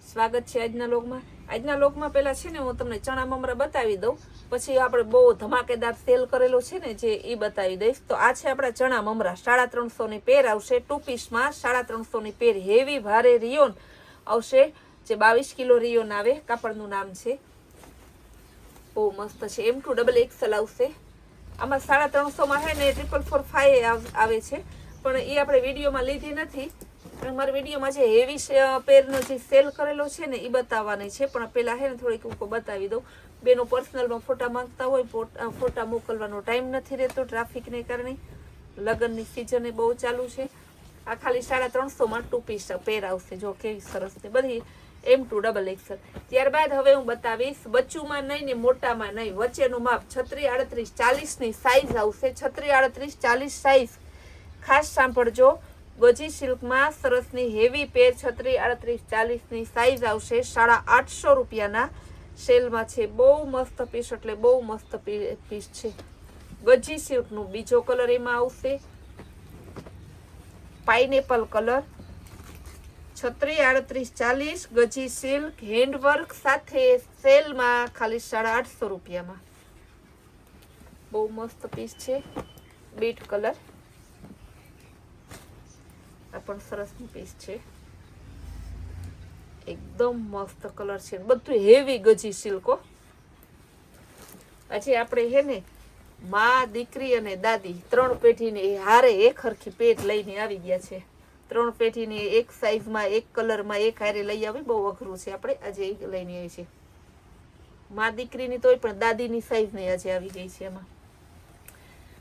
સ્વાગત છે આજના લોકમાં. આજના લોકમાં પહેલા છે ને હું તમને ચણા મમરા બતાવી દઉં, પછી આપણે બહુ ધમાકેદાર સેલ કરેલો છે ને જે એ બતાવી દઈશ. તો આ છે આપણા ચણા મમરા, 350ની પેર આવશે. 2 પીસમાં 350ની પેર, હેવી ભારે રિયોન આવશે, જે 22 કિલો રિયોન આવે. કાપડનું નામ છે, બહુ મસ્ત છે. M2 XXL આવશે. આમાં 350માં છે ને 4445 આવે છે, પણ એ આપણે વિડીયોમાં લીધી નથી. મારા વિડીયોમાં જે હેવી પેરનો જે સેલ કરેલો છે ને એ બતાવવાની છે, પણ પેલા છે ને થોડીક હું બતાવી દઉં. બેનો પર્સનલમાં ફોટા માંગતા હોય, ફોટા મોકલવાનો ટાઈમ નથી રહેતો ટ્રાફિકને કારણે. લગ્નની સિઝન એ બહુ ચાલુ છે. આ ખાલી 350માં 2 પીસ પેર આવશે. જો કેવી સરસ ને બધી M2 XXL. ત્યારબાદ હવે હું બતાવીશ બચ્ચુમાં નહીં ને મોટામાં નહીં, વચ્ચેનું માપ 36, 38, 40ની સાઈઝ આવશે. 36, 38, 40 સાઈઝ ખાસ સાંભળજો. ગજી સિલ્કમાં સરસની હેવી પેર 36, 38, 40ની સાઈઝ આવશે. 850 રૂપિયાના સેલમાં છે. બહુ મસ્ત પીસ, એટલે બહુ મસ્ત પીસ છે. ગજી સિલ્કનું બીજો કલર એમાં આવશે, પાઇનેપલ કલર. 36, 38, 40 ગજી સિલ્ક હેન્ડવર્ક સાથે સેલમાં ખાલી 850 રૂપિયામાં. બહુ મસ્ત પીસ છે. બીટ કલર, આ પણ સરસનું પીસ છે. એકદમ મસ્ત કલર છે, બધું હેવી ગજી સિલ્કો. આજે આપણે હે ને માં, દીકરી અને દાદી 3 પેઢીને હારે એક હરખી પેટ લઈને આવી ગયા છે. 3 પેઢીની એક સાઈઝમાં, એક કલરમાં, એક હારે લઈ આવી બહુ અઘરું છે. આપણે આજે લઈને આવી છે માં દીકરીની, તોય પણ દાદીની સાઈઝ ને આજે આવી ગઈ છે. એમાં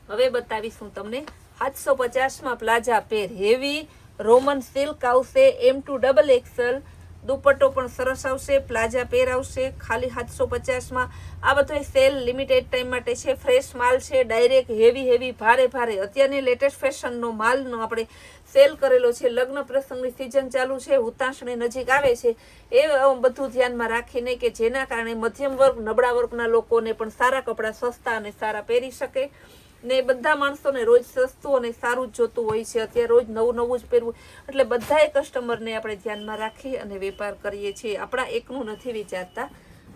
હવે બતાવીશું તમને 750માં plaza pair, heavy roman silk આવશે. M2 XXL દુપટ્ટો પણ સરસ આવશે. પ્લાઝા પેર આવશે ખાલી 750માં. આ બધો સેલ લિમિટેડ ટાઈમ માટે છે. ફ્રેશ માલ છે, ડાયરેક્ટ હેવી ભારે અત્યારની લેટેસ્ટ ફેશનનો માલનો આપણે સેલ કરેલો છે. લગ્ન પ્રસંગની સિઝન ચાલુ છે, ઉતાસણી નજીક આવે છે, એ બધું ધ્યાનમાં રાખીને કે જેના કારણે મધ્યમ વર્ગ, નબળા વર્ગના લોકોને પણ સારા કપડાં સસ્તા અને સારા પહેરી શકે ને. બધા માણસોને રોજ સસ્તું અને સારું જ જોતું હોય છે. અત્યારે રોજ નવું જ પહેરવું, એટલે બધાએ કસ્ટમરને આપણે ધ્યાનમાં રાખી અને વેપાર કરીએ છીએ. આપણા એકનું નથી વિચારતા.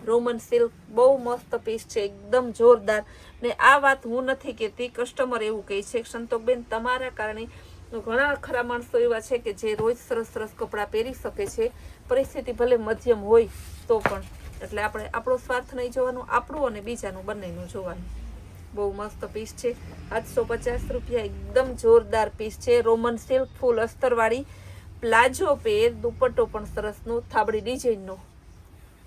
રોમન સિલ્ક બહુ મસ્ત પીસ છે, એકદમ જોરદાર. ને આ વાત હું નથી કહેતી, કસ્ટમર એવું કહે છે. સંતોકબેન, તમારા કારણે ઘણા ખરા માણસો એવા છે કે જે રોજ સરસ કપડાં પહેરી શકે છે. પરિસ્થિતિ ભલે મધ્યમ હોય તો પણ. એટલે આપણે આપણો સ્વાર્થ નહીં જોવાનું, આપણું અને બીજાનું બંનેનું જોવાનું. બહુ મસ્ત પીસ છે. 750 રૂપિયા, એકદમ જોરદાર પીસ છે. રોમન સિલ્ક ફૂલ અસ્તરવાળી પ્લાઝો પેર, દુપટ્ટો પણ સરસનો થાબડી ડિઝાઇનનો.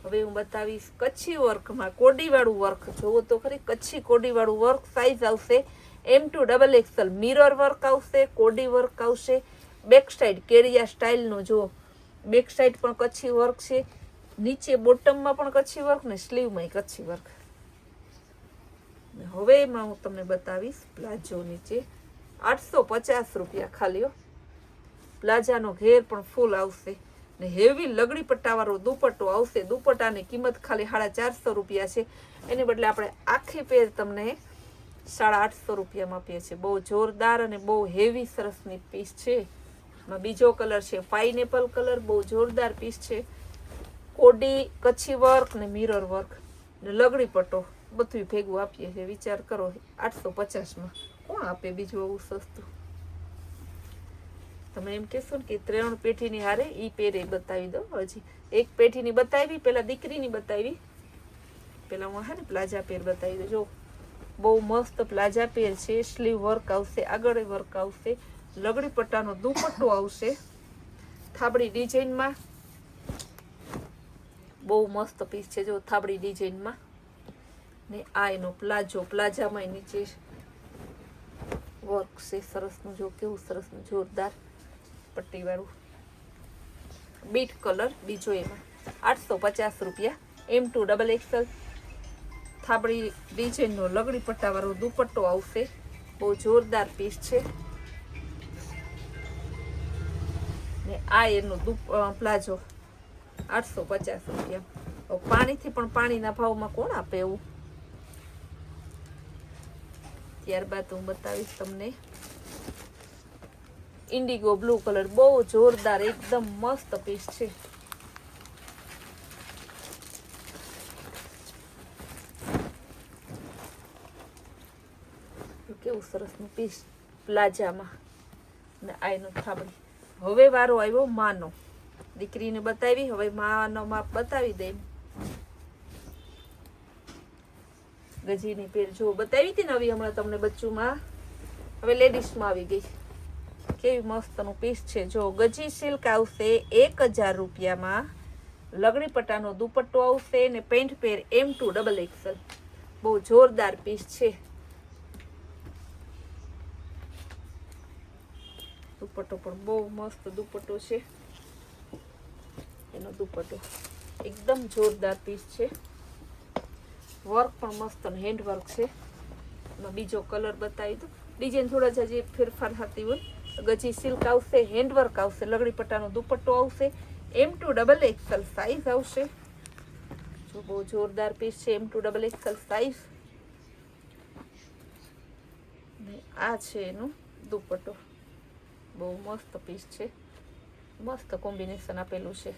હવે હું બતાવીશ કચ્છી વર્કમાં કોડીવાળું વર્ક. જોવો તો ખરી, કચ્છી કોડીવાળું વર્ક. સાઈઝ આવશે M2 XXL. મિરર વર્ક આવશે, કોડી વર્ક આવશે. બેક સાઈડ કેડિયા સ્ટાઇલનો, જો બેક સાઈડ પણ કચ્છી વર્ક છે. નીચે બોટમમાં પણ કચ્છી વર્ક ને સ્લીવમાં કચ્છી વર્ક. હવે એમાં હું તમને બતાવીશ પ્લાઝો. નીચે 850 રૂપિયા ખાલી. પ્લાઝાનો ઘેર પણ ફૂલ આવશે ને હેવી લગડી પટ્ટાવાળો દુપટ્ટો આવશે. દુપટ્ટાની કિંમત ખાલી 450 રૂપિયા છે. એની બદલે આપણે આખી પેર તમને 850 રૂપિયામાં આપીએ છીએ. બહુ જોરદાર અને બહુ હેવી સરસની પીસ છે. એમાં બીજો કલર છે પાઇનેપલ કલર, બહુ જોરદાર પીસ છે. કોડી, કચ્છી વર્ક ને મિરર વર્ક ને લગડી પટ્ટો બધું ભેગું આપીએ છીએ. વિચાર કરો, 850માં કોણ આપે બીજું આવું સસ્તું? તમે એમ કહેશો ને કે 3 પેઢીની હારે ઈ પેરે બતાવી દો. હજી એક પેઢીની બતાવી, પેલા દીકરીની બતાવી, પેલા હું ને પ્લાઝા પેર બતાવી દો. જો બહુ મસ્ત પ્લાઝા પેર છે. સ્લીવ વર્ક આવશે, આગળ વર્ક આવશે, લગડી પટ્ટાનો દુપટ્ટો આવશે થાબડી ડિઝાઇનમાં. બહુ મસ્ત પીસ છે. જો થાબડી ડિઝાઇનમાં ને આ એનો પ્લાઝો. પ્લાઝામાં નીચે વર્ક છે સરસનું. જો કેવું સરસનું જોરદાર પટ્ટીવાળું. બીટ કલર બીજો એમાં 850 રૂપિયા. M2 XXL થાબડી ડિઝાઇનનો લગડી પટ્ટાવાળો દુપટ્ટો આવશે. બહુ જોરદાર પીસ છે. ને આ એનો પ્લાઝો 850 રૂપિયા. પાણીથી પણ પાણીના ભાવમાં કોણ આપે એવું? ત્યારબાદ હું બતાવીશ તમને ઇન્ડિગો બ્લુ કલર. બહુ જોરદાર, એકદમ મસ્ત પીસ છે. કેવું સરસનું પીસ પ્લાઝામાં ને આઈનો થાબડી. હવે વારો આવ્યો માનો. દીકરીને બતાવી, હવે માનો માપ બતાવી દે. ગજીની પેર જો બતાવી હતી ને, આવી હમણાં તમને બચ્ચુમાં, હવે લેડીઝમાં આવી ગઈ. કેવી મસ્તનું પીસ છે. જો ગજી સિલ્ક આવશે 1000 રૂપિયામાં. લગડી પટ્ટાનો દુપટ્ટો આવશે ને પેન્ટ પેર M2 ડબલ XL. બહુ જોરદાર પીસ છે. દુપટ્ટો પણ બહુ મસ્ત દુપટ્ટો છે. એનો દુપટ્ટો એકદમ જોરદાર પીસ છે. વર્ક પણ મસ્ત હેન્ડ વર્ક છે. એમાં બીજો કલર બતાવી દો. ડિઝાઇન થોડા જ ફેરફાર થતી હોય. ગજી સિલ્ક આવશે, હેન્ડ વર્ક આવશે, લગડી પટ્ટાનો દુપટ્ટો આવશે, M2 ડબલ XL સાઈઝ આવશે. જો બહુ જોરદાર પીસ છે. M2 double XL size. ને આ છે એનો દુપટ્ટો. બહુ મસ્ત પીસ છે. મસ્ત કોમ્બિનેશન આપેલું છે.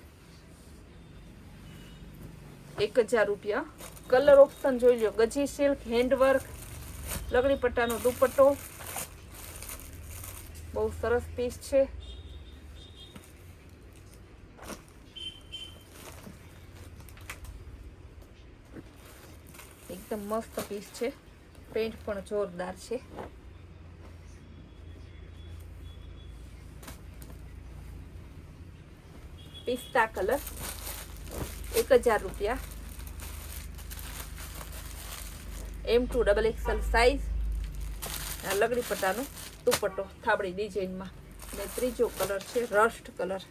1000 રૂપિયા. કલર ઓપ્શન જોઈ લો. ગજી સિલ્ક, હેન્ડ વર્ક, લગડી પટ્ટાનો દુપટ્ટો. બહુ સરસ પીસ છે. એકદમ મસ્ત પીસ છે. પેન્ટ પણ જોરદાર છે. પિસ્તા કલર 1000 રૂપિયા. M2 double XL size. લગડી પટ્ટાનો દુપટ્ટો થાબડી ડિઝાઇનમાં. ને ત્રીજો કલર છે રસ્ટ કલર.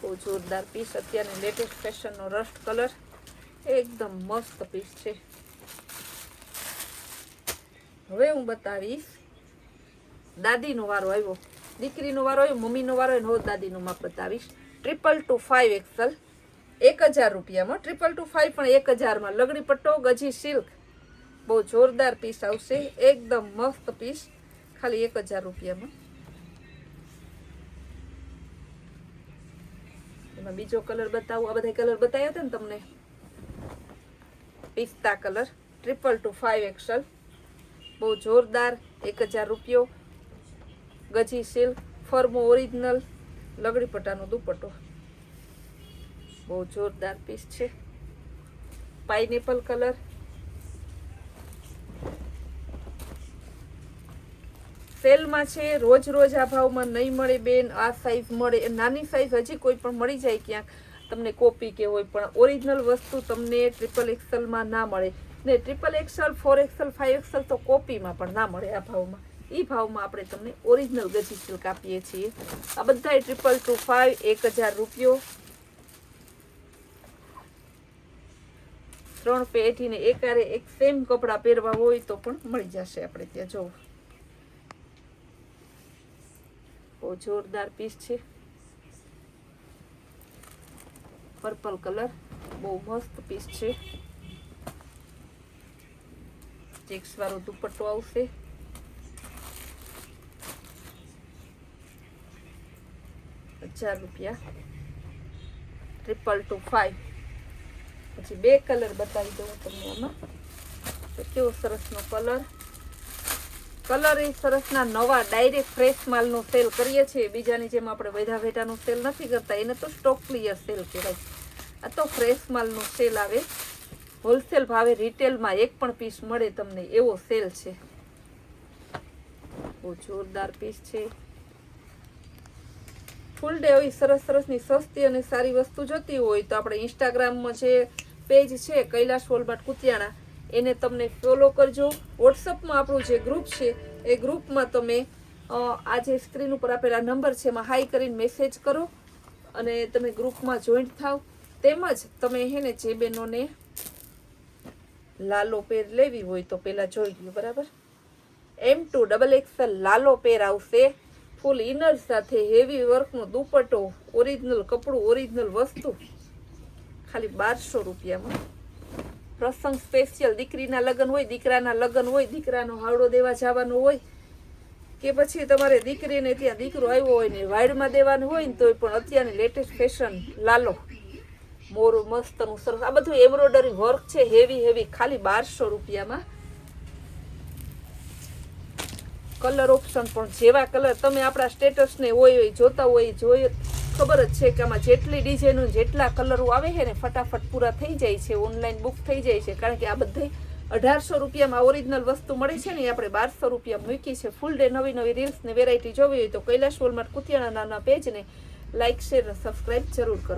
બહુ જોરદાર પીસ. અત્યારની લેટેસ્ટ ફેશનનો રસ્ટ કલર. એકદમ મસ્ત પીસ છે. હવે હું બતાવીશ દાદીનો વારો આવ્યો. દીકરીનો વારો આવ્યો, મમ્મીનો વારો આવ્યો. હવે દાદીનો માપ બતાવીશ. 225 XL 1000 રૂપિયામાં. 225 પણ 1000માં. લગડી પટ્ટો, ગજી સિલ્ક. બહુ જોરદાર પીસ આવશે. એકદમ મસ્ત પીસ. ખાલી 1000 રૂપિયામાં. એમાં બીજો કલર બતાવું. આ બધા કલર બતાવ્યા હતા ને તમને. પિસ્તા કલર 225 XL. બહુ જોરદાર. 1000 રૂપિયો. ગજી સિલ્ક, ફર્મો ઓરિજિનલ, લગડી પટ્ટાનો દુપટ્ટો. બહુ જોરદાર પીસ છે. Pineapple colour. સેલમાં છે. રોજ રોજ આ ભાવમાં નહીં મળે બેન. આ સાઈઝ મળે. નાની સાઈઝ હજી કોઈ પણ મળી જાય ક્યાંક તમને કોપી કે હોય, પણ ઓરિજિનલ વસ્તુ તમને ટ્રિપલ XLમાં ના મળે. ને ટ્રિપલ XL, 4XL, 5XL તો કોપીમાં પણ ના મળે આ ભાવમાં. એ ભાવમાં આપણે તમને ઓરિજિનલ ગજી સિલ્ક આપીએ છીએ. આ બધા 225 1000 રૂપિયો. 3 પેઢીને એકારે એક સેમ કપડાં પહેરવા હોય તો પણ મળી જશે આપણે ત્યાં. જોવો બહુ જોરદાર પીસ છે. Purple colour. બહુ મસ્ત પીસ છે. ચેક્સ વાળો દુપટ્ટો આવશે. ₹1000. 225. પછી બે કલર બતાવી દઉં તમને આમાં. તો કેવો સરસનો કલર. કલર એ સરસના નવા ડાયરેક્ટ ફ્રેશ માલનો સેલ કરીએ છીએ. બીજાની જેમ આપણે વેઢા વેઢાનો સેલ નથી કરતા. એને તો સ્ટોક ક્લિયર સેલ કહેવાય. આ તો ફ્રેશ માલનો સેલ આવે. હોલસેલ ભાવે રિટેલમાં એક પણ પીસ મળે તમને એવો સેલ છે. બહુ જોરદાર પીસ છે. ફૂલ ડે આવી સરસ સરસની સસ્તી અને સારી વસ્તુ જોતી હોય તો આપણે ઇન્સ્ટાગ્રામમાં જે પેજ છે કૈલાશ વોલમાર્ટ કુતિયાણા, એને તમને ફોલો કરજો. વોટ્સઅપમાં આપણું જે ગ્રુપ છે એ ગ્રુપમાં તમે આ જે સ્ક્રીન ઉપર આપેલા નંબર છે એમાં હાઈ કરીને મેસેજ કરો અને તમે ગ્રુપમાં જોઈન્ટ થાવ. તેમજ તમે હેને જે બહેનોને લાલો પેર લેવી હોય તો પહેલાં જોઈ લો. બરાબર. M2 ડબલ XL લાલો પેર આવશે. ફૂલ ઇનર સાથે હેવી વર્કનો દુપટ્ટો, ઓરિજિનલ કપડું, ઓરિજિનલ વસ્તુ. ખાલી 1200 રૂપિયામાં. પ્રસંગ સ્પેશિયલ. દીકરીના લગ્ન હોય, દીકરાના લગ્ન હોય, દીકરાનો હાવડો દેવા જવાનો હોય, કે પછી તમારે દીકરીને ત્યાં દીકરો આવ્યો હોય ને વાયડમાં દેવાનું હોય ને તોય પણ અત્યારની લેટેસ્ટ ફેશન લાલો મોરું મસ્તનું સરસ. આ બધું એમ્બ્રોઇડરી વર્ક છે. Heavy heavy. ખાલી 1200 રૂપિયામાં. કલર ઓપ્શન પણ જેવા કલર તમે આપણા સ્ટેટસને હોય જોતા હોય જોઈએ ખબર જ છે કે આમાં જેટલી ડિઝાઇનો જેટલા કલરો આવે છે ને ફટાફટ પૂરા થઈ જાય છે, ઓનલાઈન બુક થઈ જાય છે. કારણ કે આ બધી 1800 રૂપિયામાં ઓરિજિનલ વસ્તુ મળે છે ને, આપણે 1200 રૂપિયા મૂકી છે. ફૂલ ડે નવી નવી રીલ્સ ને વેરાયટી જોવી હોય તો કૈલાશ વોલમાર્ટ કુતિયાણા નાના પેજને લાઇક શેર સબસ્ક્રાઇબ જરૂર કરો.